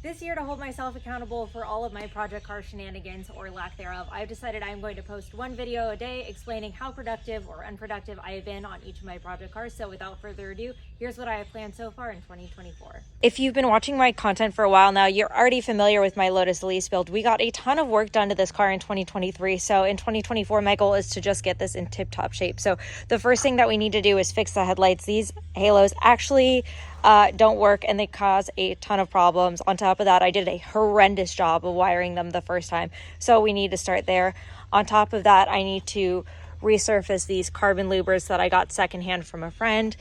This year, to hold myself accountable for all of my project car shenanigans or lack thereof, I've decided I'm going to post one video a day explaining how productive or unproductive I have been on each of my project cars. So without further ado, here's what I have planned so far in 2024. If you've been watching my content for a while now, you're already familiar with my Lotus Elise build. We got a ton of work done to this car in 2023. So in 2024, my goal is to just get this in tip-top shape. So the first thing that we need to do is fix the headlights. These halos actually don't work and they cause a ton of problems. On top of that, I did a horrendous job of wiring them the first time, so we need to start there. On top of that, I need to resurface these carbon lubers that I got secondhand from a friend.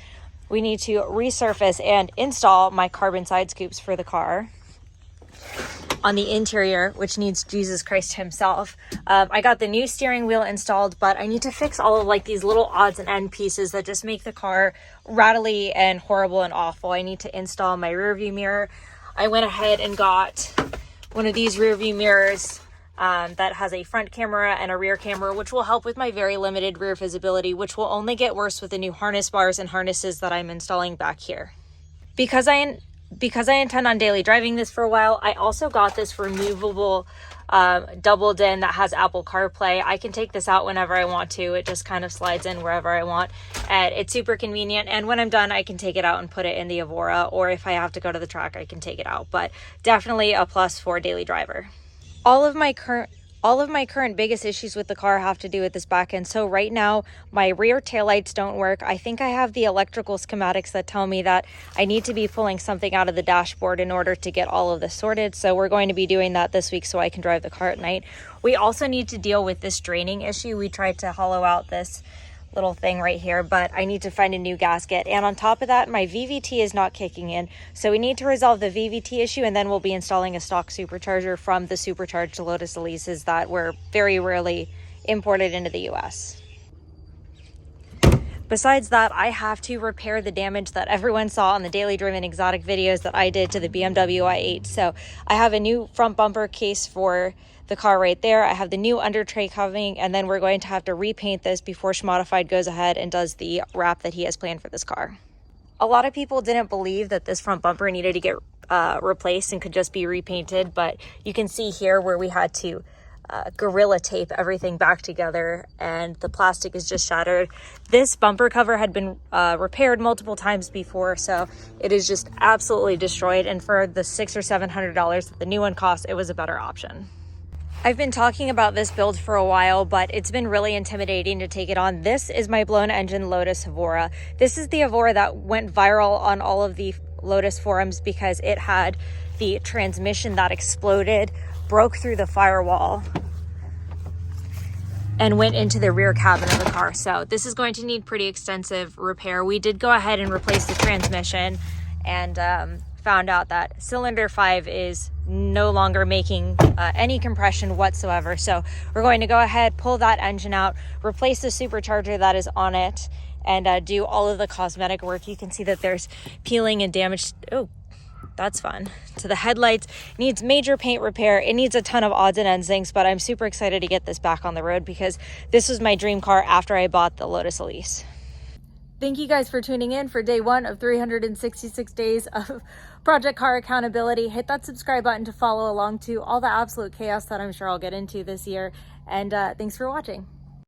We need to resurface and install my carbon side scoops for the car on the interior, which needs Jesus Christ himself. I got the new steering wheel installed, but I need to fix all of like these little odds and end pieces that just make the car rattly and horrible and awful. I need to install my rear view mirror. I went ahead and got one of these rear view mirrors that has a front camera and a rear camera, which will help with my very limited rear visibility, which will only get worse with the new harness bars and harnesses that I'm installing back here. Because I intend on daily driving this for a while, I also got this removable double din that has Apple CarPlay. I can take this out whenever I want to. It just kind of slides in wherever I want, and it's super convenient. And when I'm done, I can take it out and put it in the Evora, or if I have to go to the track, I can take it out. But definitely a plus for a daily driver. All of my current biggest issues with the car have to do with this back end. So right now, my rear taillights don't work. I think I have the electrical schematics that tell me that I need to be pulling something out of the dashboard in order to get all of this sorted. So we're going to be doing that this week so I can drive the car at night. We also need to deal with this draining issue. We tried to hollow out this little thing right here, but I need to find a new gasket. And on top of that, my VVT is not kicking in. So we need to resolve the VVT issue, and then we'll be installing a stock supercharger from the supercharged Lotus Elises that were very rarely imported into the US. Besides that, I have to repair the damage that everyone saw on the daily driven exotic videos that I did to the BMW i8. So I have a new front bumper case for the car right there. I have the new under tray coming, and then we're going to have to repaint this before Schmodified goes ahead and does the wrap that he has planned for this car. A lot of people didn't believe that this front bumper needed to get replaced and could just be repainted, but you can see here where we had to gorilla tape everything back together and the plastic is just shattered. This bumper cover had been repaired multiple times before, so it is just absolutely destroyed, and for the $600 or $700 that the new one cost, it was a better option. I've been talking about this build for a while, but it's been really intimidating to take it on. This is my blown engine Lotus Evora. This is the Evora that went viral on all of the Lotus forums because it had the transmission that exploded, broke through the firewall, and went into the rear cabin of the car. So this is going to need pretty extensive repair. We did go ahead and replace the transmission and found out that cylinder 5 is no longer making any compression whatsoever. So we're going to go ahead, pull that engine out, replace the supercharger that is on it, and do all of the cosmetic work. You can see that there's peeling and damage. Oh, that's fun. To the headlights, needs major paint repair. It needs a ton of odds and ends things, but I'm super excited to get this back on the road because this was my dream car after I bought the Lotus Elise. Thank you guys for tuning in for day 1 of 366 days of Project Car accountability. Hit that subscribe button to follow along to all the absolute chaos that I'm sure I'll get into this year. And thanks for watching.